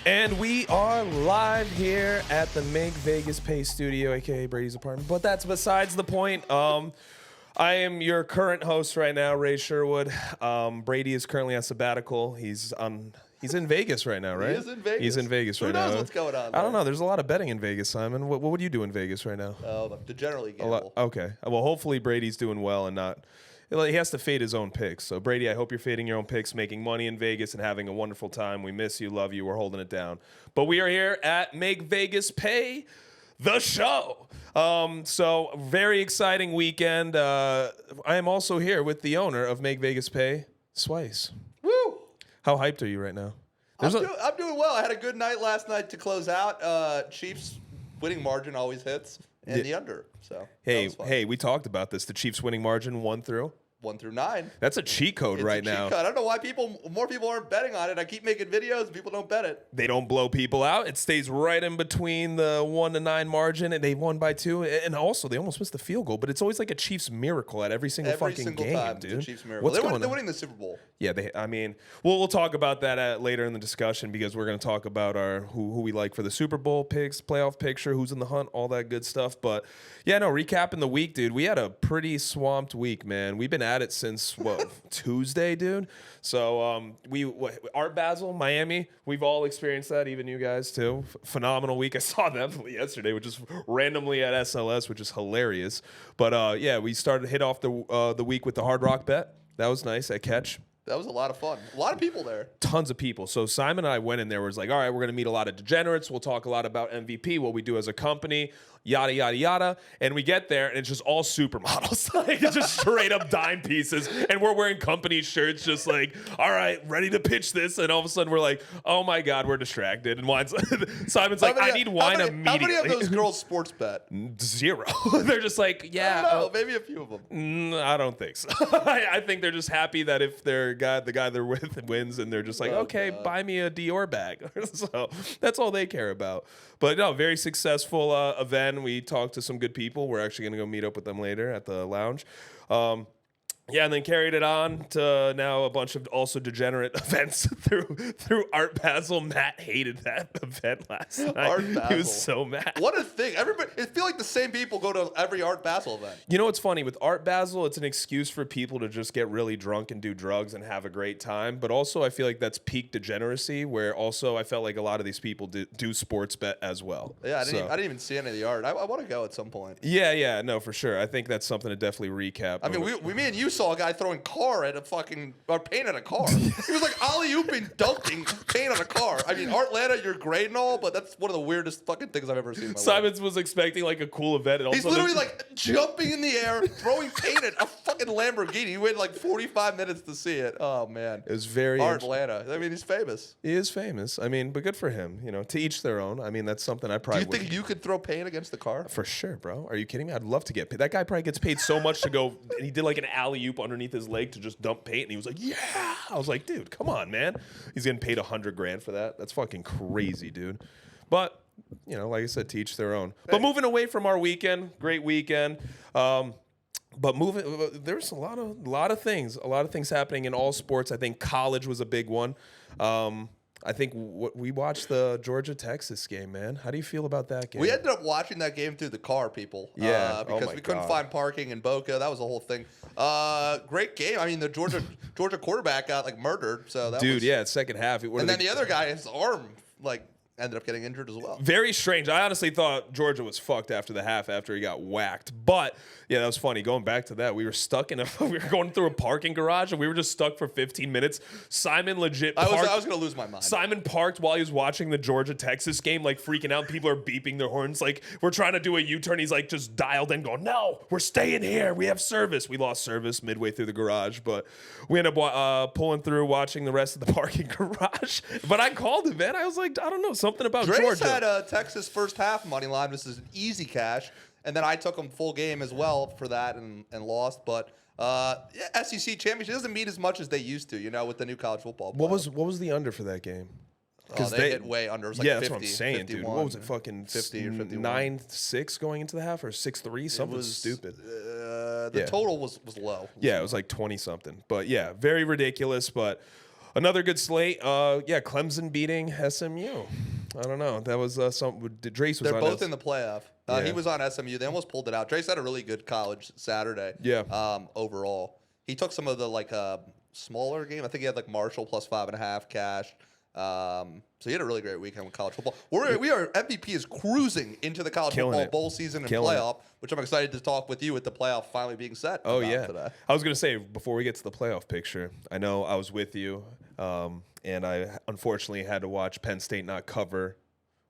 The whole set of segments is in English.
And we are live here at the m.v.p studio, aka Brady's apartment. But that's besides the point. I am your current host right now, Ray Sherwood. Brady is currently on sabbatical. He's in Vegas right now, right? He is in Vegas. He's in Vegas right now. Who knows what's going on I don't know. There's a lot of betting in Vegas, Simon. What would you do in Vegas right now? Degenerately gamble. Okay. Well, hopefully Brady's doing well and not. He has to fade his own picks. So, Brady, I hope you're fading your own picks, making money in Vegas, and having a wonderful time. We miss you, love you. We're holding it down. But we are here at Make Vegas Pay, the show. So, very exciting weekend. I am also here with the owner of Make Vegas Pay, Sweiss. Woo! How hyped are you right now? I'm doing well. I had a good night last night to close out. Chiefs winning margin always hits, and the under. So hey, we talked about this. The Chiefs winning margin 1 through 9. That's a cheat code right now. Cheat code. I don't know why more people aren't betting on it. I keep making videos and people don't bet it. They don't blow people out. It stays right in between the 1 to 9 margin, and they won by 2. And also, they almost missed the field goal. But it's always like a Chiefs miracle at every single fucking game, time, dude. The Chiefs miracle. They're winning the Super Bowl. Yeah, we'll talk about that later in the discussion because we're going to talk about who we like for the Super Bowl picks, playoff picture, who's in the hunt, all that good stuff. But yeah, no, recapping the week, dude. We had a pretty swamped week, man. We've been at it since Tuesday, dude. So Art Basel, Miami, we've all experienced that, even you guys too. Phenomenal week. I saw them yesterday, which is randomly at SLS, which is hilarious. But yeah, we hit off the week with the Hard Rock bet. That was nice at Catch. That was a lot of fun. A lot of people there. Tons of people. So Simon and I went in there, was like, all right, we're going to meet a lot of degenerates. We'll talk a lot about MVP, what we do as a company, yada, yada, yada. And we get there, and it's just all supermodels. Like, it's just straight up dime pieces. And we're wearing company shirts, just like, all right, ready to pitch this. And all of a sudden, we're like, oh, my God, we're distracted. And Simon's like, I need wine immediately. How many of those girls sports bet? 0. They're just like, yeah. I don't know, maybe a few of them. I don't think so. I think they're just happy that if the guy they're with wins, and they're just like, okay, buy me a Dior bag. So that's all they care about. But no, very successful event. We talked to some good people. We're actually going to go meet up with them later at the lounge. Yeah, and then carried it on to now a bunch of also degenerate events through Art Basel. Matt hated that event last night. Art Basel. He was so mad. What a thing. It feel like the same people go to every Art Basel event. You know what's funny? With Art Basel, it's an excuse for people to just get really drunk and do drugs and have a great time. But also, I feel like that's peak degeneracy, where also I felt like a lot of these people do sports bet as well. Yeah, I didn't even see any of the art. I want to go at some point. Yeah, no, for sure. I think that's something to definitely recap. I mean, me and you saw a guy throwing paint at a car. He was like alley-ooping, dunking paint on a car. I mean, Art Atlanta, you're great and all, but that's one of the weirdest fucking things I've ever seen in my Simons life. was expecting like a cool event. And he's literally like jumping in the air, throwing paint at a fucking Lamborghini. He waited like 45 minutes to see it. Oh, man. It was very Art Atlanta. I mean, he's famous. He is famous. I mean, but good for him. You know, to each their own. I mean, that's something I probably Do you think you could throw paint against the car? For sure, bro. Are you kidding me? I'd love to get paid. That guy probably gets paid so much to go, and he did like an alley-oop underneath his leg to just dump paint, and he was like, yeah. I was like, dude, come on, man. He's getting paid $100,000 for that. That's fucking crazy, dude. But, you know, like I said, to each their own. Hey. But moving away from our weekend, great weekend. But there's a lot of things happening in all sports. I think college was a big one. I think we watched the Georgia-Texas game, man. How do you feel about that game? We ended up watching that game through the car, people. Yeah, because we couldn't find parking in Boca. That was the whole thing. Great game. I mean, the Georgia quarterback got like murdered. So that second half. And then the other guy, his arm ended up getting injured as well. Very strange. I honestly thought Georgia was fucked after the half after he got whacked. But yeah, that was funny. Going back to that, we were stuck we were going through a parking garage, and we were just stuck for 15 minutes. Simon legit parked. I was going to lose my mind. Simon parked while he was watching the Georgia-Texas game, like freaking out. People are beeping their horns. Like, we're trying to do a U-turn. He's like just dialed in going, no, we're staying here. We have service. We lost service midway through the garage, but we ended up pulling through, watching the rest of the parking garage. But I called him, man. I was like, I don't know, something about Dre's Georgia. Had Texas first half money line. This is an easy cash. And then I took them full game as well for that and lost. But SEC championship doesn't mean as much as they used to, you know, with the new college football. What was the under for that game? Because they hit way under. It was like 50, that's what I'm saying, 51, dude. What was it? Fucking 50 or 51. 9-6 going into the half, or 6-3? Something stupid. The total was low. It was like 20 something. But yeah, very ridiculous. But Another good slate. Clemson beating SMU. I don't know. That was something. Drace was They're on both in the playoff. Yeah. He was on SMU. They almost pulled it out. Drace had a really good college Saturday. Yeah. Overall, he took some of the smaller game. I think he had like Marshall plus 5.5 cash. So he had a really great weekend with college football. We are m.v.p. is cruising into the college football bowl season and playoff, which I'm excited to talk with you with the playoff finally being set. Oh yeah, today. I was gonna say before we get to the playoff picture, I know I was with you, and I unfortunately had to watch Penn State not cover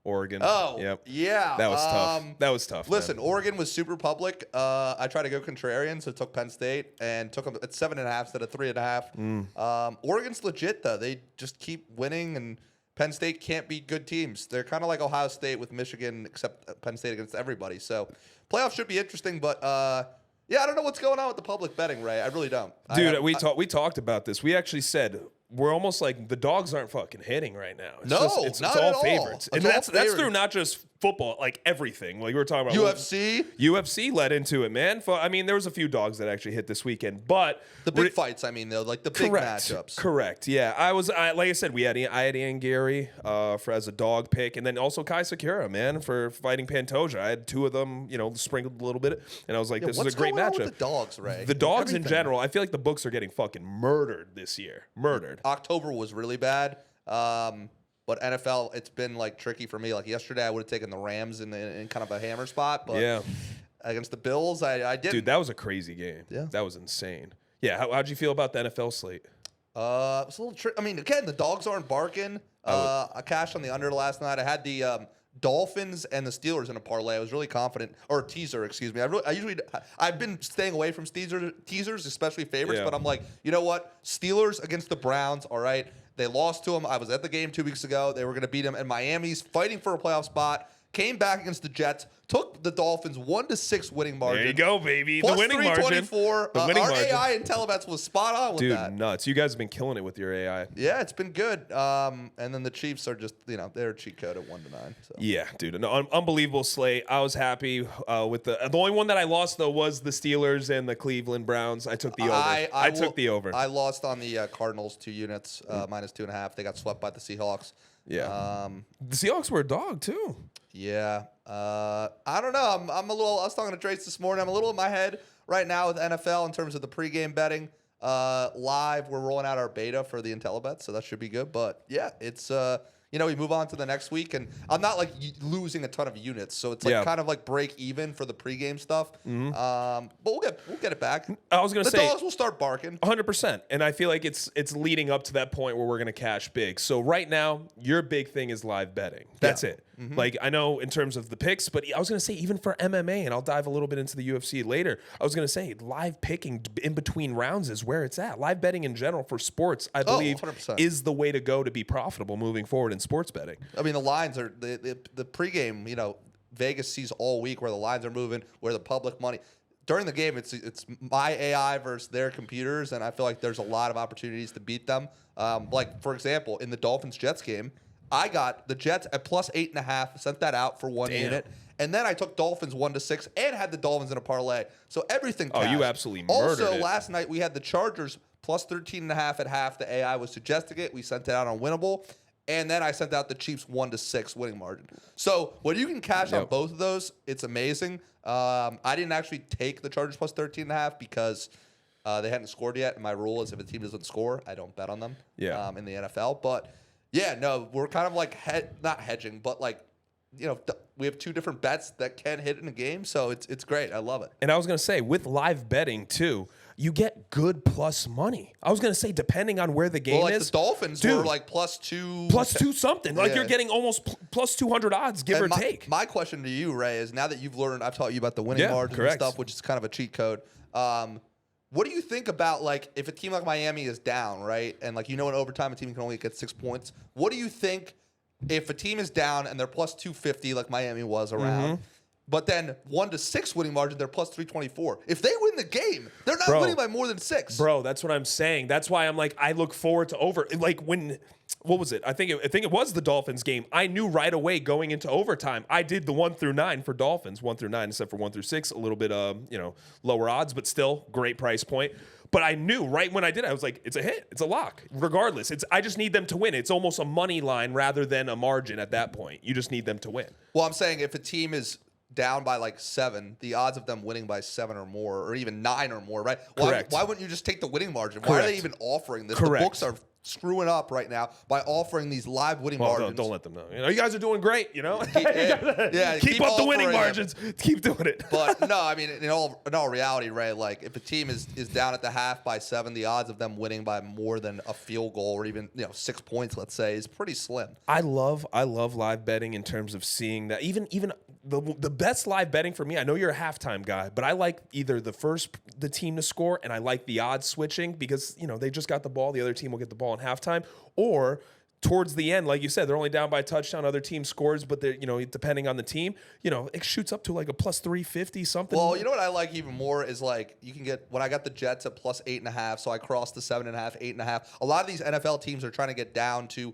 Oregon. Oh, yep. Yeah. That was tough. That was tough. Listen, man. Oregon was super public. I tried to go contrarian, so took Penn State and took them at 7.5 instead of 3.5. Oregon's legit, though. They just keep winning, and Penn State can't beat good teams. They're kind of like Ohio State with Michigan, except Penn State against everybody. So playoffs should be interesting, but I don't know what's going on with the public betting, Ray. I really don't. Dude, we talked about this. We actually said we're almost like the dogs aren't fucking hitting right now. It's not all at all. favorites. And It's all that's through not just football, like everything. Like we were talking about UFC led into it, man. I mean, there was a few dogs that actually hit this weekend, but the big fights, I mean, though, like the big matchups. Correct. Yeah. Like I said, I had Ian Gary as a dog pick, and then also Kai Sakura, man, for fighting Pantoja. I had two of them, sprinkled a little bit, and I was like, this is a great matchup. With the dogs, Ray? The dogs in general, I feel like the books are getting fucking murdered this year. Murdered. October was really bad. But NFL, it's been like tricky for me. Like yesterday, I would have taken the Rams in kind of a hammer spot. But against the Bills, I didn't. Dude, that was a crazy game. Yeah. That was insane. Yeah, how'd you feel about the NFL slate? It's a little tricky. I mean, again, the dogs aren't barking. I cashed on the under last night. I had the Dolphins and the Steelers in a parlay. I was really confident, or teaser, excuse me. I've been staying away from teasers, especially favorites. But I'm like, you know what? Steelers against the Browns. All right, they lost to them. I was at the game 2 weeks ago. They were going to beat them, and Miami's fighting for a playoff spot. Came back against the Jets, took the Dolphins 1-6 winning margin. There you go, baby. Plus the winning margin. 324. The winning our margin. AI and Telebets was spot on with that. Dude, nuts. You guys have been killing it with your AI. Yeah, it's been good. And then the Chiefs are just, they're a cheat code at 1-9. So. Yeah, dude, an unbelievable slate. I was happy with the only one that I lost though was the Steelers and the Cleveland Browns. I took the over. I took the over. I lost on the Cardinals 2 units, minus 2.5. They got swept by the Seahawks. Yeah. The Seahawks were a dog too. Yeah. I don't know. I was talking to Trace this morning. I'm a little in my head right now with NFL in terms of the pregame betting. Live, we're rolling out our beta for the IntelliBets, so that should be good. But yeah, it's we move on to the next week, and I'm not like losing a ton of units, so it's like kind of like break even for the pregame stuff. But we'll get it back. I was gonna say the dogs will start barking 100%, and I feel like it's leading up to that point where we're gonna cash big. So right now, your big thing is live betting. That's it. Like I know in terms of the picks, but I was gonna say even for MMA, and I'll dive a little bit into the UFC later. I was gonna say live picking in between rounds is where it's at. Live betting in general for sports, I believe, 100%. is the way to go to be profitable moving forward in sports betting. I mean, the lines are the pregame. Vegas sees all week where the lines are moving, where the public money. During the game, it's my AI versus their computers, and I feel like there's a lot of opportunities to beat them. Like for example, in the Dolphins-Jets game, I got the Jets at plus 8.5, sent that out for 1 unit, and then I took Dolphins 1-6 and had the Dolphins in a parlay. So everything cashed. Oh, you absolutely murdered Also, it. last night we had the Chargers plus 13.5 at half. The AI was suggesting it. We sent it out on Winnable. And then I sent out the Chiefs 1-6 winning margin. So when you can cash on both of those, it's amazing. I didn't actually take the Chargers plus 13.5 because they hadn't scored yet. And my rule is if a team doesn't score, I don't bet on them in the NFL. But yeah, no, we're kind of like not hedging, but like we have two different bets that can hit in a game. So it's great. I love it. And I was gonna say with live betting too, you get good plus money. I was gonna say depending on where the game is. The Dolphins were like plus two something. Like you're getting almost plus 200 odds, give or take. My question to you, Ray, is now that you've learned, I've taught you about the winning margin and stuff, which is kind of a cheat code. What do you think about like if a team like Miami is down, right, and like in overtime a team can only get 6 points? What do you think if a team is down and they're plus 250 like Miami was around? But then 1 to 6 winning margin, they're plus 324. If they win the game, they're not winning by more than 6. Bro, that's what I'm saying. That's why I'm like, I look forward to over. Like when, what was it? I think it was the Dolphins game. I knew right away going into overtime. I did the 1 through 9 for Dolphins, 1 through 9, except for 1 through 6, a little bit lower odds, but still great price point. But I knew right when I did it, I was like, it's a hit. It's a lock. Regardless. I just need them to win. It's almost a money line rather than a margin at that point. You just need them to win. Well, I'm saying if a team is down by like 7, the odds of them winning by 7 or more, or even 9 or more, right? Correct. Why wouldn't you just take the winning margin? Correct. Why are they even offering this? Correct. The books are screwing up right now by offering these live winning margins. Don't let them know. You guys are doing great. Keep keep up the winning margins. Keep doing it. But no, I mean, in all reality, Ray, like if a team is down at the half by 7, the odds of them winning by more than a field goal or even 6 points, let's say, is pretty slim. I love live betting in terms of seeing that. Even the best live betting for me, I know you're a halftime guy, but I like either the team to score, and I like the odds switching because they just got the ball, the other team will get the ball in halftime, or towards the end, like you said, they're only down by a touchdown, other team scores, but they're depending on the team, it shoots up to like a plus 350 something. Well, you know what I like even more is like you can get when I got the Jets at plus 8.5, so I crossed the 7.5, 8.5. A lot of these NFL teams are trying to get down to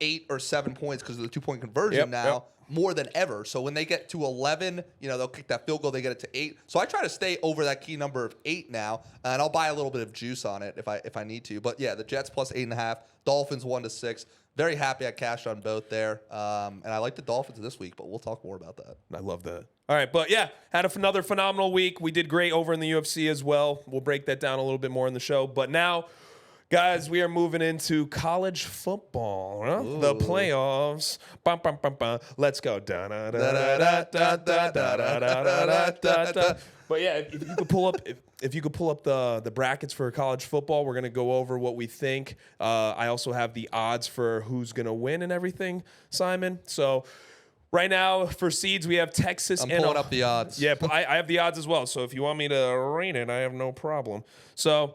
8 or 7 points because of the 2-point conversion now. More than ever. So when they get to 11, they'll kick that field goal, they get it to 8. So I try to stay over that key number of 8 now, and I'll buy a little bit of juice on it if I need to. But yeah, the Jets plus 8.5, Dolphins 1 to 6. Very happy I cashed on both there. And I like the Dolphins this week, but we'll talk more about that. I love that. All right, but yeah, had another phenomenal week. We did great over in the UFC as well. We'll break that down a little bit more in the show. But now, guys, we are moving into college football, huh? The playoffs. Bum, bum, bum, bum. Let's go. But yeah, if you could pull up the brackets for college football, we're gonna go over what we think. I also have the odds for who's gonna win and everything, Simon. So right now for seeds, we have Texas. I'm pulling up the odds. Yeah, I have the odds as well. So if you want me to read it, I have no problem. So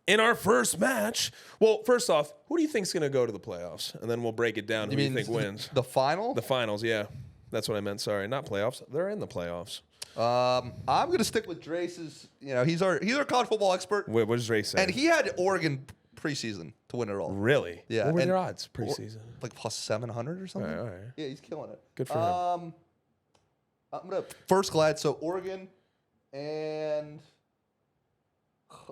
in our first match, well, first off, who do you think's going to go to the playoffs? And then we'll break it down. Who do you think wins? The final? The finals, yeah. That's what I meant. Sorry, not playoffs. They're in the playoffs. I'm going to stick with Drace's. He's our college football expert. Wait, what does Drace say? And he had Oregon preseason to win it all. Really? Yeah. What were their odds preseason? Like plus 700 or something. All right. Yeah, he's killing it. Good for him. I'm going to first glide. So Oregon and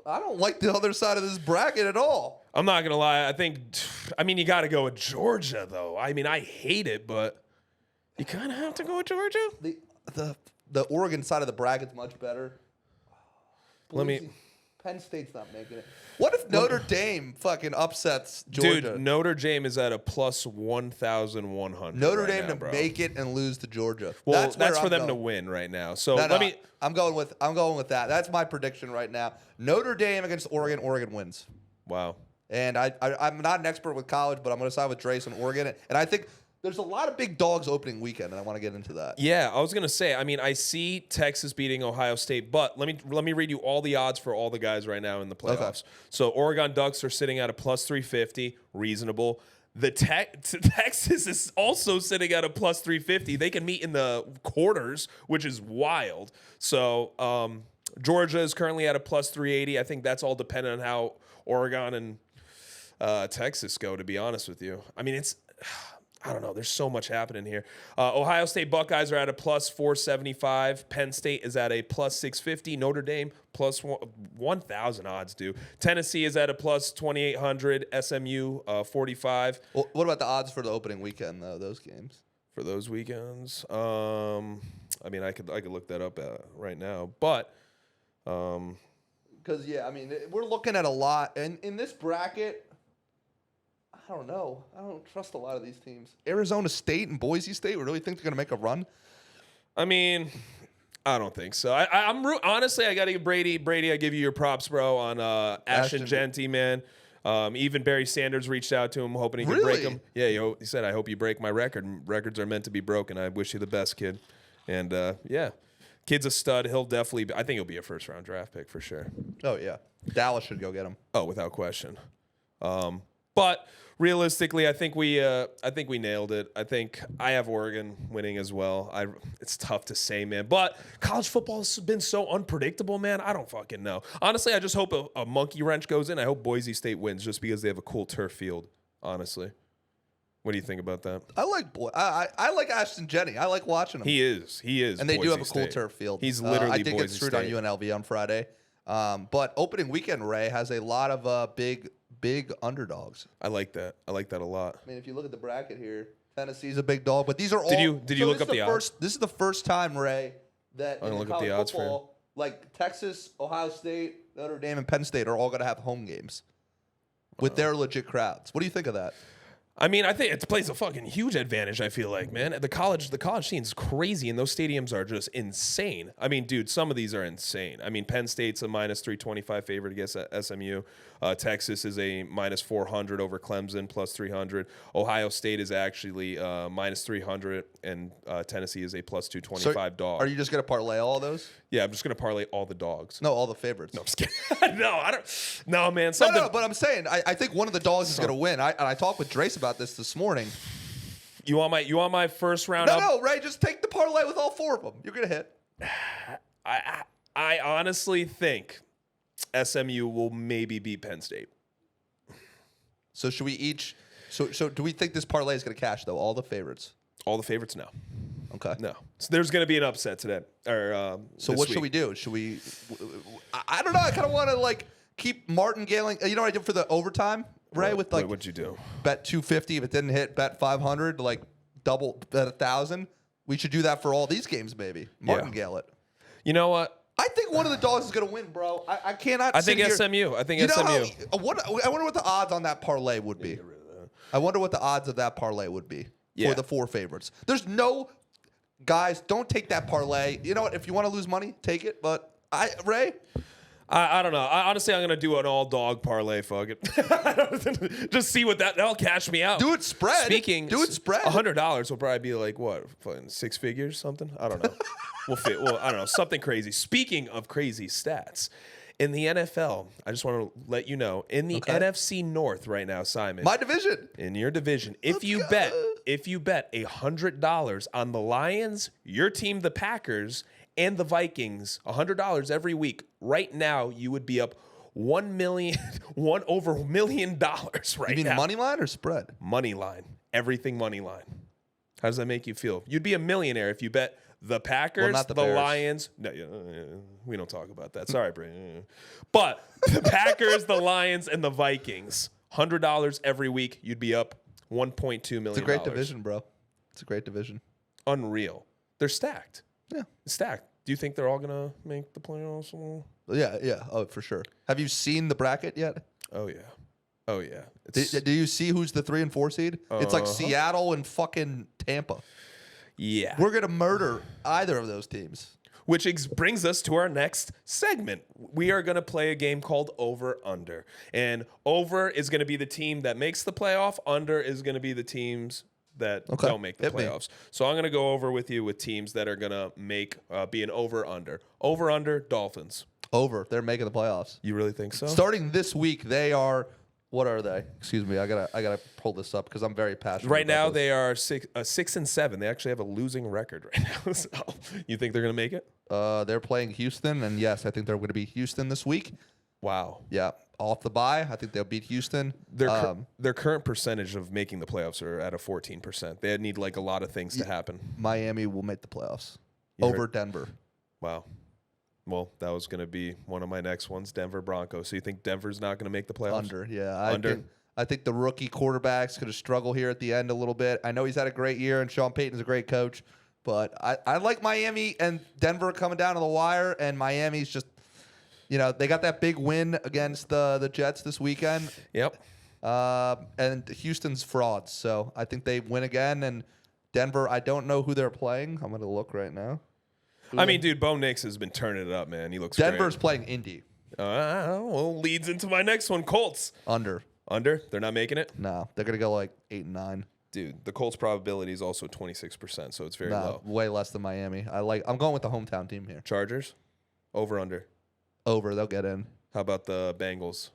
I don't like the other side of this bracket at all. I'm not going to lie. You got to go with Georgia, though. I hate it, but you kind of have to go with Georgia. The Oregon side of the bracket's much better. Penn State's not making it. What if Notre Dame fucking upsets Georgia? Dude, Notre Dame is at a plus 1,100. Notre Dame to make it and lose to Georgia. Well, that's for them to win right now. So I'm going with that. That's my prediction right now. Notre Dame against Oregon. Oregon wins. Wow. And I'm not an expert with college, but I'm going to side with Drace on Oregon. And I think there's a lot of big dogs opening weekend, and I want to get into that. Yeah, I was gonna say. I see Texas beating Ohio State, but let me read you all the odds for all the guys right now in the playoffs. Okay. So Oregon Ducks are sitting at a plus 350, reasonable. The Texas is also sitting at a plus 350. They can meet in the quarters, which is wild. So Georgia is currently at a plus 380. I think that's all dependent on how Oregon and Texas go. To be honest with you, I don't know. There's so much happening here. Ohio State Buckeyes are at a plus 475. Penn State is at a plus 650. Notre Dame plus 1,000 odds, dude. Tennessee is at a plus 2,800. SMU 45. Well, what about the odds for the opening weekend, though, those games? For those weekends? I could look that up right now. But because, we're looking at a lot. And in this bracket, I don't know. I don't trust a lot of these teams. Arizona State and Boise State, we really think they're going to make a run? I don't think so. Honestly, I got to give Brady, I give you your props, bro, on Ashton Genty, man. Even Barry Sanders reached out to him, hoping he could break him. Yeah, he said, I hope you break my record. Records are meant to be broken. I wish you the best, kid. And, kid's a stud. I think he'll be a first-round draft pick for sure. Oh, yeah. Dallas should go get him. Oh, without question. But realistically, I think we nailed it. I think I have Oregon winning as well. It's tough to say, man. But college football has been so unpredictable, man. I don't fucking know. Honestly, I just hope a monkey wrench goes in. I hope Boise State wins just because they have a cool turf field. Honestly, what do you think about that? I like Ashton Jennings. I like watching him. He is, and they Boise do have a cool State. turf field. He's literally. I did get screwed on UNLV on Friday, but opening weekend, Ray, has a lot of big underdogs. I like that. I like that a lot. I mean, if you look at the bracket here, Tennessee's a big dog, but these are all. Did you look up the odds? This is the first time, Ray, that I'm gonna in look up college the odds football, like Texas, Ohio State, Notre Dame, and Penn State are all going to have home games with their legit crowds. What do you think of that? I mean, I think it plays a fucking huge advantage, I feel like, man. The college scene's crazy, and those stadiums are just insane. I mean, dude, some of these are insane. I mean, Penn State's a minus 325 favorite against SMU. Texas is a minus 400 over Clemson, plus 300. Ohio State is actually minus 300, and Tennessee is a plus 225 dog. Are you just going to parlay all those? Yeah, I'm just going to parlay all the dogs. No, all the favorites. No, I'm just kidding. No, I don't. No, man. No, but I'm saying, I think one of the dogs is going to win. I talked with Drace about this morning. You want my first round? No, Ray, just take the parlay with all four of them. You're going to hit. I honestly think SMU will maybe beat Penn State. So should we each? So do we think this parlay is going to cash though? All the favorites. All the favorites, no. Okay. No. So there's going to be an upset today. So what should we do? Should we? I don't know. I kind of want to like keep martingaling. You know what I did for the overtime, Ray? With like, what'd you do? Bet 250. If it didn't hit, bet 500. Like double bet 1,000. We should do that for all these games, maybe. Martingale it. You know what? I think one of the dogs is going to win, bro. I cannot. I think SMU. I think SMU. I wonder what the odds on that parlay would be. I wonder what the odds of that parlay would be for the four favorites. There's no guys. Don't take that parlay. You know what? If you want to lose money, take it. But Ray. I don't know. Honestly, I'm gonna do an all dog parlay. Fuck it. Just see what that'll cash me out. Do it spread. Do it spread. $100 will probably be like what? Six figures, something. I don't know. Well, I don't know. Something crazy. Speaking of crazy stats, in the NFL, I just want to let you know, in the NFC North right now, Simon. My division. In your division, if you bet $100 on the Lions, your team, the Packers, and the Vikings, $100 every week, right now you would be up over $1 million right now. You mean money line or spread? Money line. Everything money line. How does that make you feel? You'd be a millionaire if you bet the Packers, not the Lions. No, we don't talk about that. Sorry, Brady. But the Packers, the Lions, and the Vikings, $100 every week, you'd be up $1.2 million. It's a great division, bro. It's a great division. Unreal. They're stacked. Yeah. Stacked. Do you think they're all going to make the playoffs? Yeah. Oh, for sure. Have you seen the bracket yet? Oh, yeah. Do you see who's the 3 and 4 seed? It's like Seattle and fucking Tampa. Yeah. We're going to murder either of those teams. Which brings us to our next segment. We are going to play a game called Over Under. And over is going to be the team that makes the playoff. Under is going to be the teams that don't make the playoffs. So I'm going to go over with you with teams that are going to be an over-under. Over-under, Dolphins. Over. They're making the playoffs. You really think so? Starting this week, they are... What are they? Excuse me. I gotta pull this up because I'm very passionate. Right now, they are 6-7. They actually have a losing record right now. So, you think they're going to make it? They're playing Houston, and yes, I think they're going to beat Houston this week. Wow. Yeah. Off the bye, I think they'll beat Houston. Their current percentage of making the playoffs are at a 14%. They need like a lot of things to happen. Miami will make the playoffs over Denver. Wow. Well, that was going to be one of my next ones, Denver Broncos. So you think Denver's not going to make the playoffs? Under, yeah. I think the rookie quarterback's going to struggle here at the end a little bit. I know he's had a great year, and Sean Payton's a great coach. But I like Miami and Denver coming down to the wire, and Miami's just, they got that big win against the Jets this weekend. Yep. And Houston's frauds, so I think they win again. And Denver, I don't know who they're playing. I'm going to look right now. I mean, dude, Bo Nix has been turning it up, man. He looks Denver's great. playing Indy. Leads into my next one, Colts. Under. They're not making it? No, they're going to go like 8 and 9. Dude, the Colts probability is also 26%, so it's very low. Way less than Miami. I'm going with the hometown team here. Chargers? Over, under? Over, they'll get in. How about the Bengals?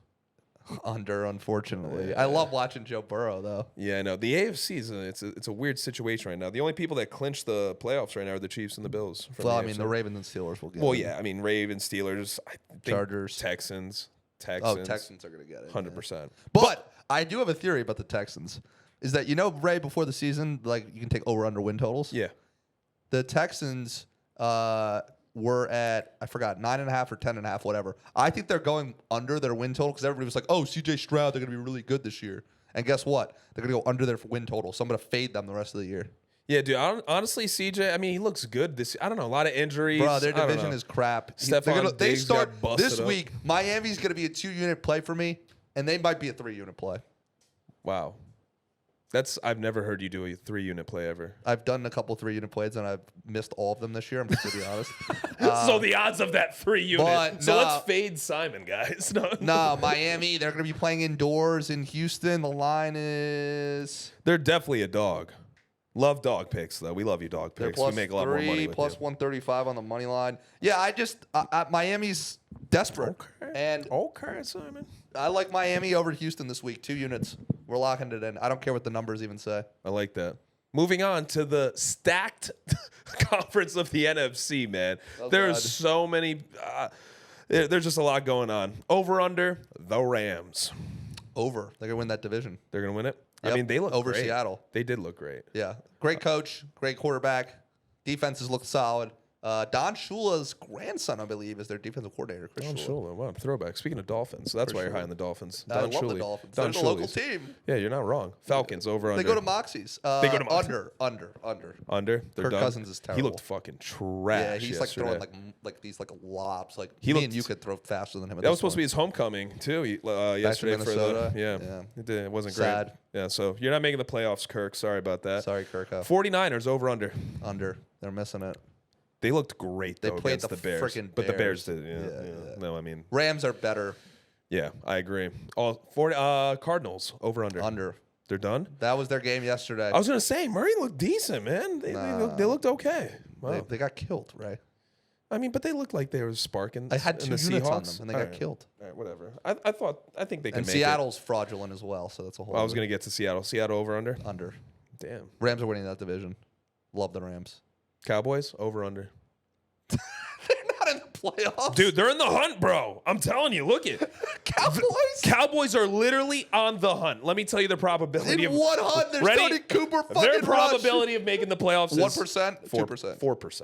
Under, unfortunately. I love watching Joe Burrow, though. Yeah, I know. The AFC is it's a weird situation right now. The only people that clinch the playoffs right now are the Chiefs and the Bills. Well, I mean, the Ravens and Steelers will get it. Well, yeah. I mean, Ravens, Steelers, I think Chargers. Texans. Oh, Texans are going to get it. 100%. But I do have a theory about the Texans. Is that, Ray, before the season, like, you can take over-under win totals? Yeah. The Texans were at, I forgot, 9.5 or 10.5, whatever. I think they're going under their win total because everybody was like, oh, C.J. Stroud, they're going to be really good this year. And guess what? They're going to go under their win total. So I'm going to fade them the rest of the year. Yeah, dude. Honestly, CJ, I mean, he looks good this. I don't know, a lot of injuries. Bro, their division is crap. They start this up. week. Miami's going to be a 2-unit play for me, and they might be a 3-unit play. Wow. I've never heard you do a 3-unit play ever. I've done a couple 3-unit plays, and I've missed all of them this year. I'm just going to be honest. So the odds of that 3-unit. So no. let's fade Simon, guys. No, Miami, they're going to be playing indoors in Houston. The line is... They're definitely a dog. Love dog picks, though. We love you dog picks. We make a lot more money with plus you. 135 on the money line. Yeah, Miami's desperate. Okay, Simon. I like Miami over Houston this week. 2 units. We're locking it in. I don't care what the numbers even say. I like that. Moving on to the stacked conference of the NFC, man. There's so many. There's just a lot going on. Over, under, the Rams. Over. They're going to win that division. They're going to win it? Yep. I mean, they look over great. Seattle. They did look great. Yeah. Great coach, great quarterback. Defenses look solid. Don Shula's grandson, I believe, is their defensive coordinator. Chris Don Shula. Wow, throwback. Speaking of Dolphins, so that's why you're high on the Dolphins. I love the Dolphins. They're the local team. Yeah, you're not wrong. Falcons over under. They go to Moxie's. They go to Moxie's. Under. They're Kirk done. Cousins is terrible. He looked fucking trash. Yeah, he's yesterday. like throwing like these lobs. Like and you could throw faster than him. That was supposed to be his homecoming too. Yesterday for the it wasn't sad. Great. Yeah, so you're not making the playoffs, Kirk. Sorry about that. Sorry, Kirk. 49ers over under. Under. They're missing it. They looked great though played against the Bears, but the Bears did. Yeah. No, I mean Rams are better. Yeah, I agree. Cardinals over under. Under. They're done. That was their game yesterday. I was gonna say Murray looked decent, man. They looked okay. Wow. They got killed, right? I mean, but they looked like they were sparking. I had 2 units Seahawks on them, and they got killed. All right, whatever. I think they can and make Seattle's fraudulent as well, so that's a whole. I was gonna get to Seattle. Seattle over under. Under. Damn. Rams are winning that division. Love the Rams. Cowboys over under. They're not in the playoffs. Dude, they're in the hunt, bro. I'm telling you, look it. Cowboys are literally on the hunt. Let me tell you the probability in what hunt? They're starting Cooper fucking Their probability of making the playoffs is 1%, 2%. 4%.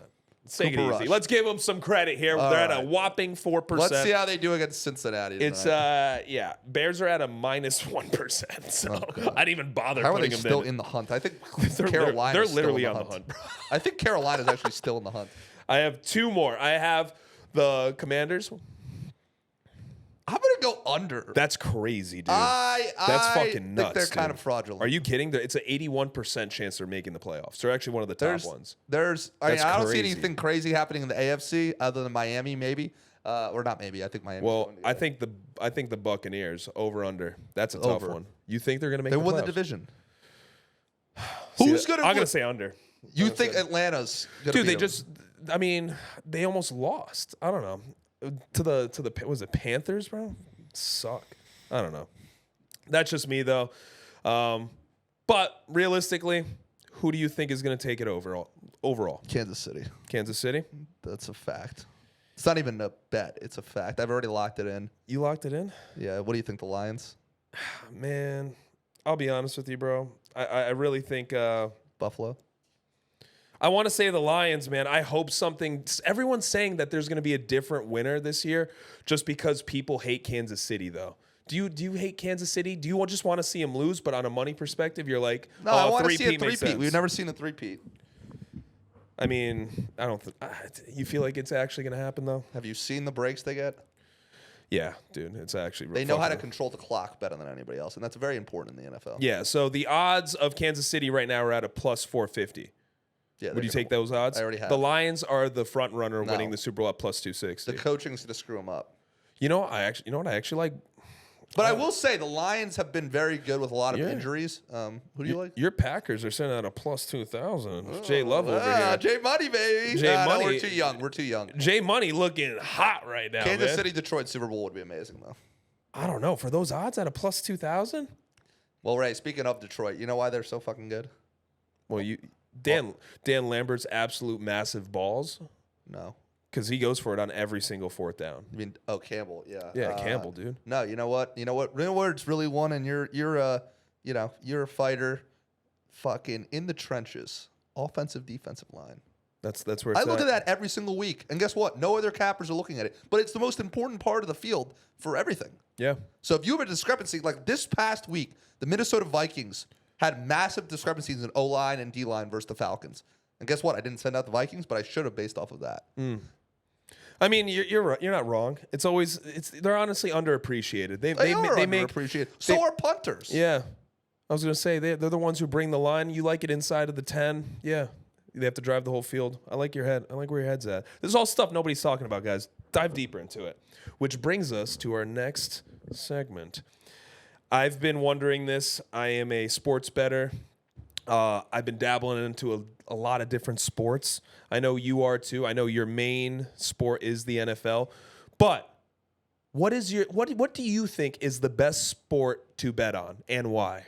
Take Cooper it easy. Rush. Let's give them some credit here. They're at a whopping 4%. Let's see how they do against Cincinnati tonight. It's Bears are at a minus 1%. So I didn't even bother how putting are they them still in. in the hunt? I think Carolina. They're literally on the hunt, bro. I think Carolina's actually still in the hunt. I have 2 more. I have the Commanders. I'm gonna go under. That's crazy, dude. That's fucking nuts. Think they're kind of fraudulent. Are you kidding? It's an 81% chance they're making the playoffs. They're actually one of the top ones. I don't see anything crazy happening in the AFC other than Miami, maybe. Or not maybe. I think Miami. Well, I think the Buccaneers over under. That's a tough one. You think they're gonna make? They won the division. Who's gonna? I'm gonna say under. You think Atlanta's gonna beat them? I mean, they almost lost. I don't know. To the was it Panthers, bro? Suck. I don't know. That's just me though. But realistically, who do you think is going to take it overall? Kansas City. Kansas City? That's a fact. It's not even a bet. It's a fact. I've already locked it in. You locked it in? Yeah. What do you think, the Lions? Man, I'll be honest with you, bro. I really think Buffalo. I want to say the Lions, man. I hope something. Everyone's saying that there's going to be a different winner this year, just because people hate Kansas City, though. Do you hate Kansas City? Do you just want to see them lose? But on a money perspective, you're like, no, I want to see a three-peat. We've never seen a three-peat. I mean, I don't. You feel like it's actually going to happen, though? Have you seen the breaks they get? Yeah, dude, it's actually. They know how to control the clock better than anybody else, and that's very important in the NFL. Yeah. So the odds of Kansas City right now are at a plus 450. Yeah, would you take those odds? I already have. The Lions are the front runner winning the Super Bowl at plus 260. The coaching's going to screw them up. You know what I actually like. But I will say the Lions have been very good with a lot of injuries. Who do you like? Your Packers are sitting at a plus 2,000. Jay Love over here. Jay Money, baby. Jay Money. No, we're too young. We're too young. Jay Money looking hot right now. Kansas City, Detroit Super Bowl would be amazing, though. I don't know. For those odds at a plus 2,000? Well, Ray, speaking of Detroit, you know why they're so fucking good? Well, Dan Lambert's absolute massive balls. No. Because he goes for it on every single fourth down. You mean Campbell? Yeah. Yeah, Campbell, dude. No, you know what? You know what? Real words really won, and you're a fighter, fucking in the trenches, offensive, defensive line. That's where it's I look at that every single week, and guess what? No other cappers are looking at it, but it's the most important part of the field for everything. Yeah. So if you have a discrepancy like this past week, the Minnesota Vikings had massive discrepancies in O-line and D-line versus the Falcons. And guess what? I didn't send out the Vikings, but I should have based off of that. I mean, you're right. You're not wrong. They're honestly underappreciated. They are underappreciated. So are punters. Yeah, I was gonna say they're the ones who bring the line. You like it inside of the 10. Yeah, they have to drive the whole field. I like your head. I like where your head's at. This is all stuff nobody's talking about, guys. Dive deeper into it. Which brings us to our next segment. I've been wondering this. I am a sports bettor. I've been dabbling into a lot of different sports. I know you are too. I know your main sport is the NFL. But what do you think is the best sport to bet on and why?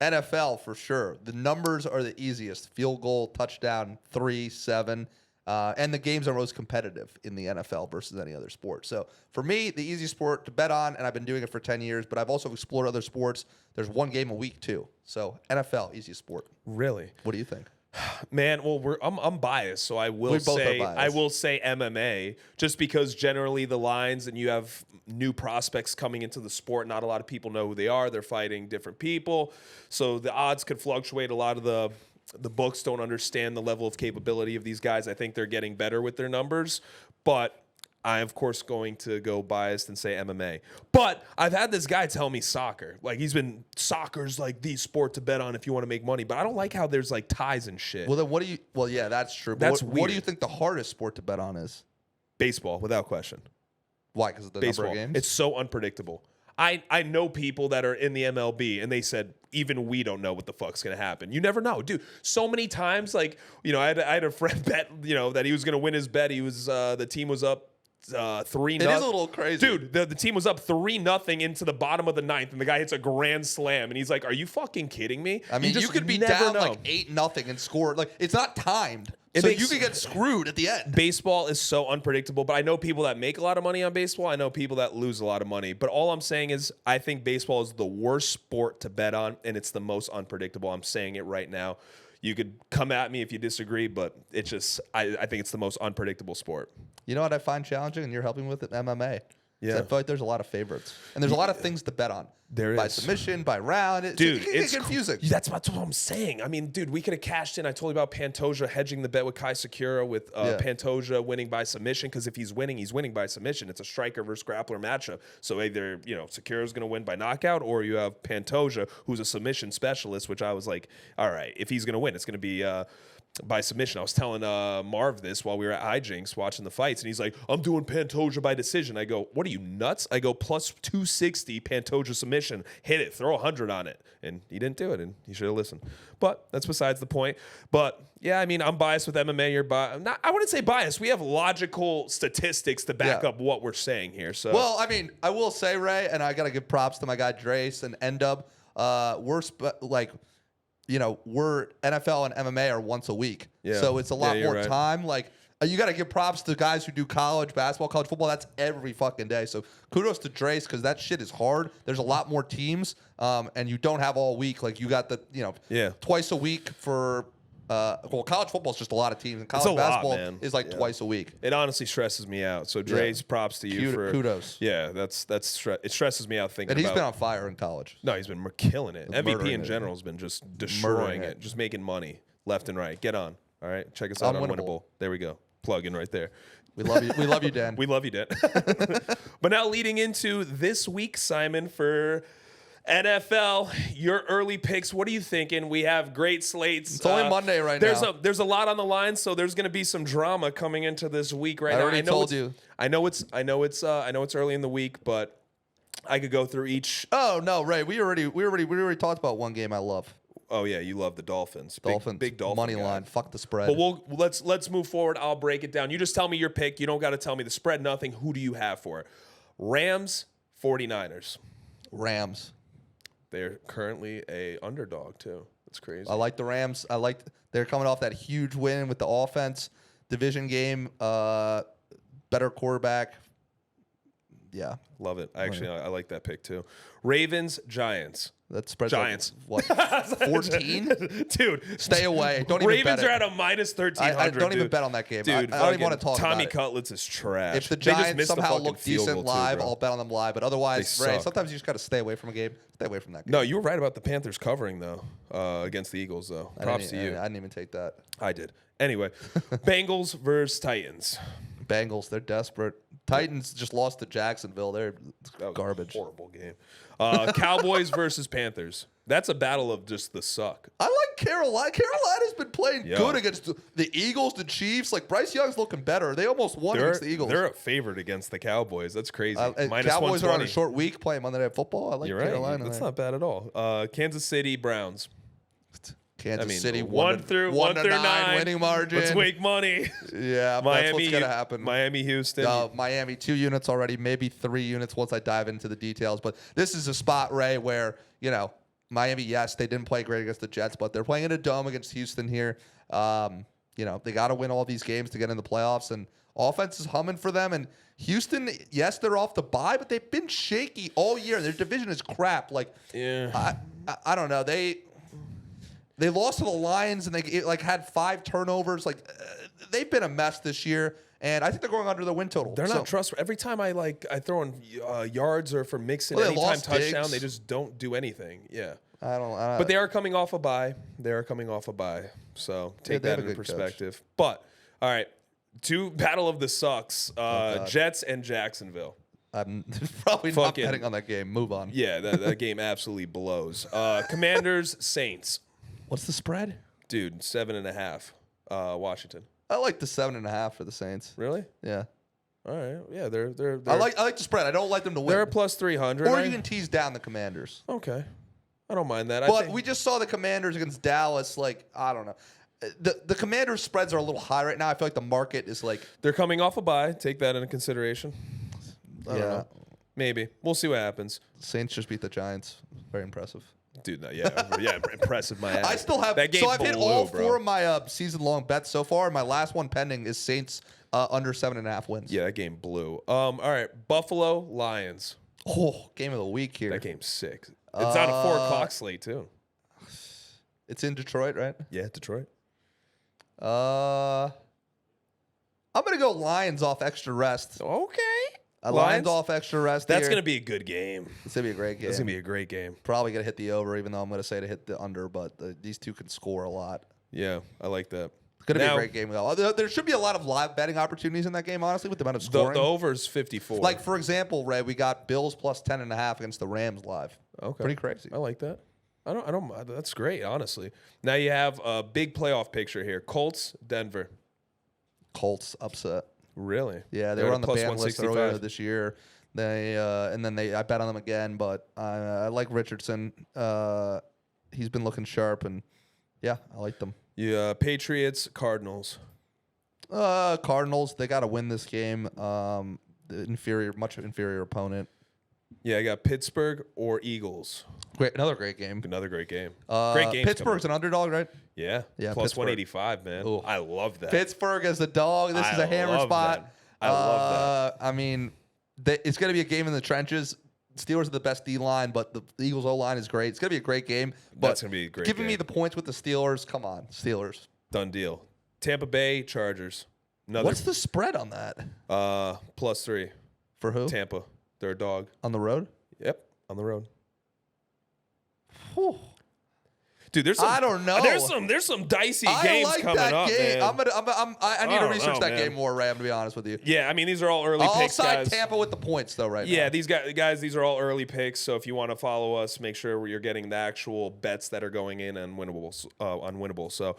NFL for sure. The numbers are the easiest. Field goal, touchdown, 3, 7. And the games are most competitive in the NFL versus any other sport. So for me, the easy sport to bet on, and I've been doing it for 10 years, but I've also explored other sports. There's one game a week too. So NFL, easiest sport. Really? What do you think? Man, well, I'm biased, so I will say MMA, just because generally the lines and you have new prospects coming into the sport. Not a lot of people know who they are. They're fighting different people, so the odds could fluctuate. A lot of the books don't understand the level of capability of these guys. I think they're getting better with their numbers, but I'm, of course, going to go biased and say MMA. But I've had this guy tell me soccer. Like, soccer's like the sport to bet on if you want to make money. But I don't like how there's like ties and shit. Well, then yeah, that's true. But what do you think the hardest sport to bet on is? Baseball, without question. Why? Because of the number of games? It's so unpredictable. I know people that are in the MLB, and they said, even we don't know what the fuck's going to happen. You never know. Dude, so many times, like, I had a friend bet, that he was going to win his bet. The team was up 3-0. It is a little crazy. Dude, the team was up 3-0 into the bottom of the ninth, and the guy hits a grand slam, and he's like, are you fucking kidding me? I mean, you could be down like 8-0 and score. Like, it's not timed. So you could get screwed at the end. Baseball is so unpredictable, but I know people that make a lot of money on baseball. I know people that lose a lot of money. But all I'm saying is I think baseball is the worst sport to bet on, and it's the most unpredictable. I'm saying it right now. You could come at me if you disagree, but it's just I think it's the most unpredictable sport. You know what I find challenging, and you're helping with it? MMA. Yeah. I feel like there's a lot of favorites, and there's a lot of things to bet on. There by is. Submission, by round. It's confusing. That's what I'm saying. I mean, dude, we could have cashed in. I told you about Pantoja hedging the bet with Kai Sakura with Pantoja winning by submission, because if he's winning by submission. It's a striker versus grappler matchup. So either, Sakura's going to win by knockout, or you have Pantoja, who's a submission specialist, which I was like, all right, if he's going to win, it's going to be by submission. I was telling Marv this while we were at Hijinks watching the fights, and he's like, I'm doing Pantoja by decision. I go, what are you, nuts? I go, plus 260 Pantoja submission. Hit it. Throw 100 on it. And he didn't do it, and he should have listened. But that's besides the point. But, yeah, I mean, I'm biased with MMA. You're biased. I wouldn't say biased. We have logical statistics to back up what we're saying here. So, well, I mean, I will say, Ray, and I got to give props to my guy Drace and N-Dub. We're NFL and MMA are once a week. Yeah. So it's a lot more right. time. Like, you got to give props to guys who do college basketball, college football. That's every fucking day. So kudos to Drace, because that shit is hard. There's a lot more teams, and you don't have all week. Like, you got twice a week for college football is just a lot of teams, and college basketball is like twice a week. It honestly stresses me out. So Dre's props to you for kudos. Yeah, it stresses me out thinking. And he's been on fire in college. No, he's been killing it. MVP in general has been just destroying it, just making money left and right. Get on, all right. Check us out on Winnable. There we go. Plug in right there. We love you. We love you, Dan. We love you, Dan. But now leading into this week, Simon, for NFL, your early picks. What are you thinking? We have great slates. It's only Monday right now. There's a lot on the line, so there's going to be some drama coming into this week right now. I already told you. I know it's early in the week, but I could go through each. Oh no, Ray, we already talked about one game I love. Oh yeah, you love the Dolphins. Big Dolphin money line. Fuck the spread. But let's move forward. I'll break it down. You just tell me your pick. You don't got to tell me the spread. Nothing. Who do you have for it? Rams, 49ers. Rams. They're currently a underdog too. That's crazy. I like the Rams. They're coming off that huge win with the offense. Division game. Better quarterback. Yeah. Love it. Actually, I like that pick too. Ravens, Giants. That spreads Giants. Like, what, 14? Dude. Stay away. Don't even Ravens bet it. are at a minus 1,300. I don't even dude. bet on that game. Dude, I don't even want to talk Tommy about it. Cutlets is trash. If the They just Giants missed the somehow fucking look field decent goal too, live, bro. I'll bet on them live. But otherwise, They Ray, suck. sometimes you just got to stay away from a game. Stay away from that game. No, you were right about the Panthers covering, though, against the Eagles, though. Props to you. I didn't even take that. I did. Anyway, Bengals versus Titans. Bengals, they're desperate. Titans just lost to Jacksonville. They're That was garbage. A horrible game. Cowboys versus Panthers. That's a battle of just the suck. I like Carolina. Carolina's been playing Yo. good against the Eagles, the Chiefs. Like Bryce Young's looking better. They almost won against the Eagles. They're a favorite against the Cowboys. That's crazy. Minus Cowboys are on 120. a short week playing Monday Night Football. I like You're right. Carolina. That's there. not bad at all. Kansas City, Browns. Kansas City one through 9 winning margin. Let's make money. Yeah, that's Miami, what's gonna happen. Miami, Houston. Miami, 2 units already, maybe 3 units once I dive into the details. But this is a spot, Ray, where Miami, yes, they didn't play great against the Jets, but they're playing in a dome against Houston here. They got to win all these games to get in the playoffs, and offense is humming for them. And Houston, yes, they're off the bye, but they've been shaky all year. Their division is crap. Like, Yeah. I don't know. They lost to the Lions, and they had 5 turnovers. They've been a mess this year, and I think they're going under the win total. They're not trustworthy. Every time I throw in yards or for Mixon, Well, they anytime lost touchdown, Diggs. they just don't do anything. Yeah. But But they are coming off a bye. So take they have that a into good perspective. But, all right, battle of the sucks. Jets and Jacksonville. I'm probably not Fucking- betting on that game. Move on. Yeah, that game absolutely blows. Commanders, Saints. What's the spread? Dude, 7.5. Washington. I like the 7.5 for the Saints. Really? Yeah. All right. Yeah, they're I like the spread. I don't like them to win. they're a plus 300. Or you can tease down the Commanders. Okay. I don't mind that. But we just saw the Commanders against Dallas. I don't know. The Commanders spreads are a little high right now. I feel like the market is they're coming off a bye. Take that into consideration. I don't yeah. know. Maybe. We'll see what happens. Saints just beat the Giants. Very impressive. Dude, impressive my ass. I still have that game. So I've hit all bro. 4 of my season-long bets so far. My last one pending is Saints under 7.5 wins. Yeah, that game blew. All right, Buffalo Lions. Oh, game of the week here. That game's sick. It's on a 4 o'clock slate too. It's in Detroit, right? Yeah, Detroit. I'm gonna go Lions off extra rest. Okay. Lions off extra rest. That's here. gonna be a good game. It's gonna be a great game. That's gonna be a great game. Probably gonna hit the over, even though I'm gonna say to hit the under. But these two can score a lot. Yeah, I like that. It's gonna be a great game. There should be a lot of live betting opportunities in that game, honestly, with the amount of scoring. The over's 54. Like for example, Ray, we got Bills plus 10.5 against the Rams live. Okay, pretty crazy. I like that. I don't. That's great, honestly. Now you have a big playoff picture here: Colts, Denver. Colts upset. Really? Yeah, they They're were at on the plus ban list 165. earlier this year. I bet on them again, but I like Richardson. He's been looking sharp, and yeah, I like them. Yeah, Patriots, Cardinals. Cardinals, they got to win this game. Much inferior opponent. Yeah, I got Pittsburgh or Eagles. Another great game. Another great game. Great game. Pittsburgh's an underdog, right? Yeah. Yeah, Plus Pittsburgh. 185, man. Ooh. I love that. Pittsburgh as a dog. This is a hammer love spot. that. I love I mean, it's going to be a game in the trenches. Steelers are the best D line, but the Eagles O line is great. It's going to be a great game. But That's going to be a great giving game. me the points with the Steelers. Come on, Steelers. Done deal. Tampa Bay, Chargers. What's the spread on that? Plus 3. For who? Tampa. They're a dog. On the road? Yep. On the road. Whew. Dude, there's some, I don't know. There's some dicey games like coming that up, game. man. I need to research that man. game more, Ram, to be honest with you. Yeah, I mean, these are all early I'll picks, side guys. Tampa with the points, though, right now. Yeah, these guys, these are all early picks. So if you want to follow us, make sure you're getting the actual bets that are going in and unwinnable. So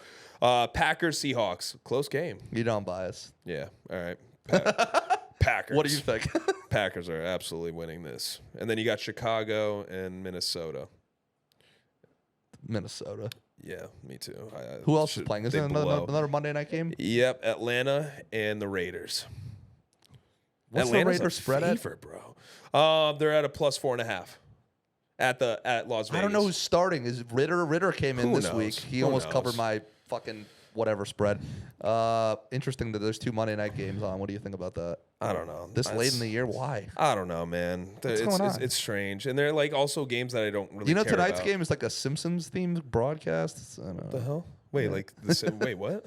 Packers, Seahawks, close game. You don't bias. Yeah, all right. Packers. What do you think? Packers are absolutely winning this. And then you got Chicago and Minnesota. Minnesota. Yeah, me too. Who else is playing? Is they there blow. another Monday night game? Yep, Atlanta and the Raiders. What's Atlanta's the Raiders spread at? favorite, bro. They're at a plus 4.5 at Las Vegas. I don't know who's starting. Is it Ritter? Ritter came in Who this knows? week. He Who almost knows? covered my fucking whatever spread. Interesting that there's 2 Monday night games on. What do you think about that? I don't know. This late in the year, why? I don't know, man. It's strange, and they're like also games that I don't really. You know, care tonight's about. game is like a Simpsons themed broadcast. I don't know. What the hell? Wait, wait, what?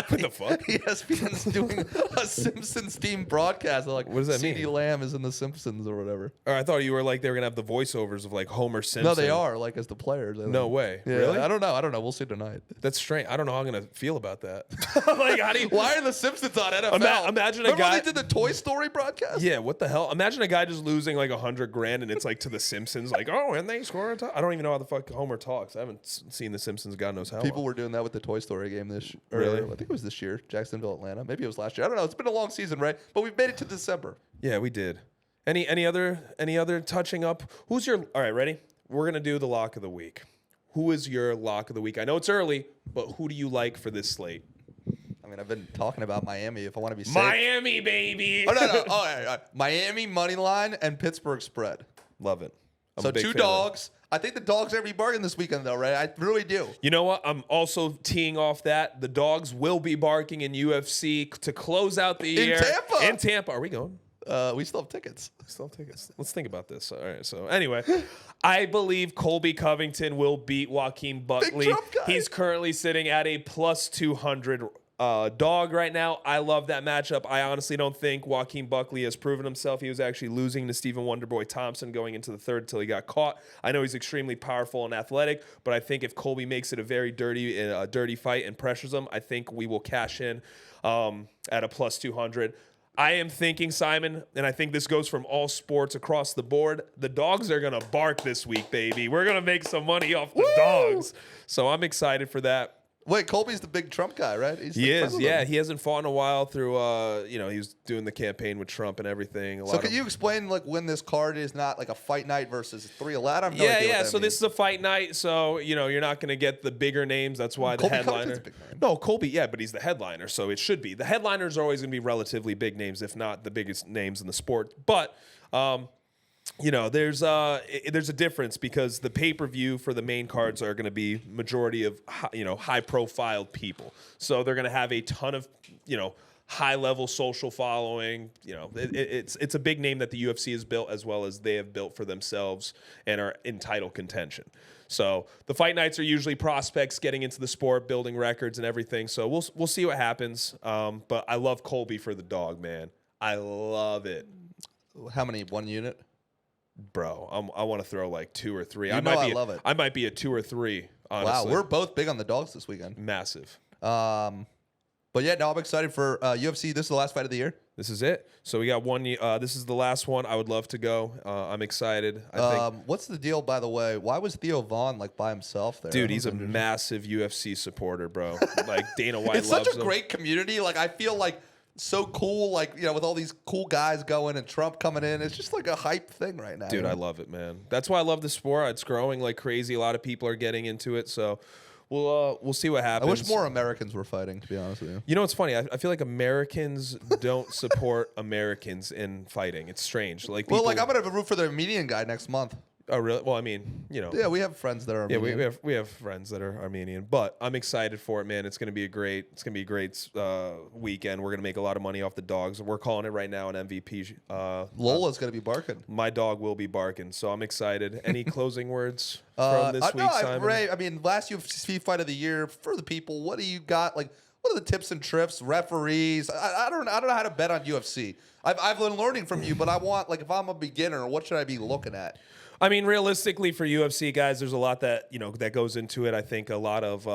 What the fuck? ESPN's doing a Simpsons themed broadcast. They're like, what does that mean? CeeDee Lamb is in the Simpsons or whatever. Or I thought you were like they were gonna have the voiceovers of like Homer Simpson. No, they are like as the players. No way. Yeah, Really? I don't know. We'll see tonight. That's strange. I don't know how I'm gonna feel about that. Like, how do you? Why are the Simpsons on NFL? Imagine a Remember guy. when they did the Toy Story broadcast? Yeah, what the hell? Imagine a guy just losing like $100,000 and it's like to the Simpsons, like, oh, and they score a I don't even know how the fuck Homer talks. I haven't seen the Simpsons. God knows how. People were doing that with the Toy Story game Really? I think it was this year, Jacksonville, Atlanta. Maybe it was last year. I don't know. It's been a long season, right? But we've made it to December. Yeah, we did. Any other touching up? Who's your? All right, ready? We're gonna do the lock of the week. Who is your lock of the week? I know it's early, but who do you like for this slate? I mean, I've been talking about Miami. If I want to be safe. Miami, baby. Oh, no. All right. Miami money line and Pittsburgh spread. Love it. I'm So a big 2 fan of that. dogs. I think the dogs are going to be bargain this weekend, though, right? I really do. You know what? I'm also teeing off that the dogs will be barking in UFC to close out the year. Tampa? In Tampa. Are we going? We still have tickets. Still tickets. Let's think about this. All right. So anyway, I believe Colby Covington will beat Joaquin Buckley. Trump guy. He's currently sitting at a plus 200 dog right now. I love that matchup. I honestly don't think Joaquin Buckley has proven himself. He was actually losing to Stephen Wonderboy Thompson going into the third until he got caught. I know he's extremely powerful and athletic, but I think if Colby makes it a very dirty fight and pressures him, I think we will cash in at a plus 200. I am thinking, Simon, and I think this goes from all sports across the board, the dogs are going to bark this week, baby. We're going to make some money off the dogs. So I'm excited for that. Wait, Colby's the big Trump guy, right? He is, yeah. He hasn't fought in a while through, he was doing the campaign with Trump and everything. So can you explain like when this card is not like a fight night versus 3-11? Yeah. So this is a fight night. So, you're not going to get the bigger names. That's why the Colby headliner. Covington's a big name. No, Colby, yeah, but he's the headliner. So it should be. The headliners are always going to be relatively big names, if not the biggest names in the sport. But, there's a difference because the pay-per-view for the main cards are going to be majority of high-profile people. So they're going to have a ton of high-level social following. It's a big name that the UFC has built as well as they have built for themselves and are in title contention. So the fight nights are usually prospects getting into the sport, building records and everything. So we'll see what happens. But I love Colby for the dog, man. I love it. How many? 1 unit? Bro, I want to throw like 2 or 3. I love it. I might be a 2 or 3, honestly. Wow, we're both big on the dogs this weekend. Massive. But yeah, no, I'm excited for UFC. This is the last fight of the year. This is it. So we got one. This is the last one. I would love to go. I'm excited. I think, What's the deal, by the way? Why was Theo Vaughn like by himself there? dude, he's a massive UFC supporter, bro. Like Dana White It's loves such a him. great community. Like I feel like so cool. Like with all these cool guys going and Trump coming in. It's just like a hype thing right now. Dude, I love it, man. That's why I love the sport. It's growing like crazy. A lot of people are getting into it. So we'll see what I happens. wish more Americans were fighting, to be honest with you. You know what's funny? I feel like Americans don't support Americans in fighting. It's strange. Like people, Well, like I'm gonna root for the Armenian guy next month. oh really? Well, I mean, Yeah, we have friends that are Yeah, Armenian. we have friends that are Armenian, but I'm excited for it, man. It's gonna be a great weekend. We're gonna make a lot of money off the dogs. We're calling it right now an MVP. Lola's gonna be barking. My dog will be barking, so I'm excited. Any closing words from this week, Simon? Ray, I mean, last UFC fight of the year for the people. What do you got? Like, what are the tips and trips? Referees? I don't know how to bet on UFC. I've been learning from you, but I want if I'm a beginner, what should I be looking at? I mean, realistically, for UFC guys, there's a lot that that goes into it. I think a lot of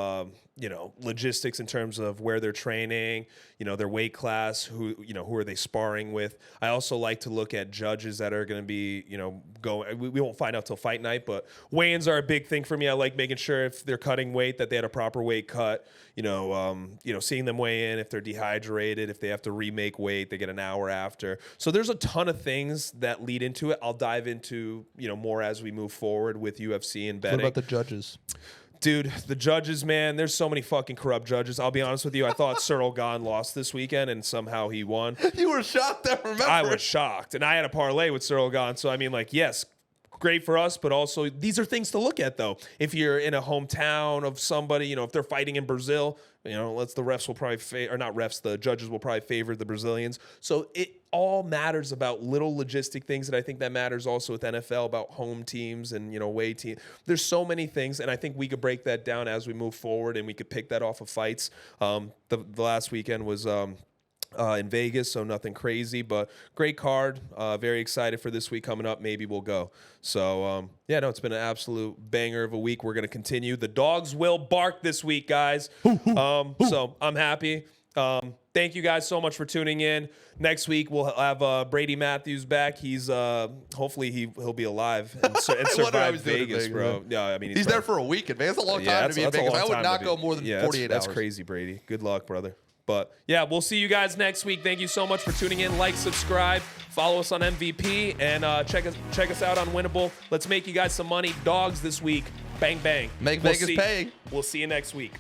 logistics in terms of where they're training, their weight class, who are they sparring with. I also like to look at judges that are going to be going. We won't find out till fight night, but weigh-ins are a big thing for me. I like making sure if they're cutting weight that they had a proper weight cut. Seeing them weigh in, if they're dehydrated, if they have to remake weight, they get an hour after. So there's a ton of things that lead into it. I'll dive into more as we move forward with UFC and betting. What about the judges? Dude, the judges, man, there's so many fucking corrupt judges. I'll be honest with you. I thought Cyril Gahn lost this weekend, and somehow he won. You were shocked, I remember. I was shocked. And I had a parlay with Cyril Gahn. So, I mean, like, yes, great for us, but also these are things to look at, though. If you're in a hometown of somebody, you know, if they're fighting in Brazil, you know, the refs will probably or not refs, the judges will probably favor the Brazilians. So it all matters about little logistic things, and I think that matters also with NFL about home teams and, you know, away team. There's so many things, and I think we could break that down as we move forward, and we could pick that off of fights. The last weekend was in Vegas, so nothing crazy, but great card. Very excited for this week coming up. Maybe we'll go. So, yeah, no, it's been an absolute banger of a week. We're going to continue. The dogs will bark this week, guys. So I'm happy. Thank you guys so much for tuning in. Next week, we'll have Brady Matthews back. He's hopefully he'll be alive and survive Vegas, bro. Yeah, I mean, he's there for a week in Vegas. That's a long time to be in Vegas. I would not go more than 48 hours. That's crazy, Brady. Good luck, brother. But yeah, we'll see you guys next week. Thank you so much for tuning in. Like, subscribe, follow us on MVP, and check us out on Winnable. Let's make you guys some money. Dogs this week. Bang, bang. Make Vegas pay. We'll see you next week.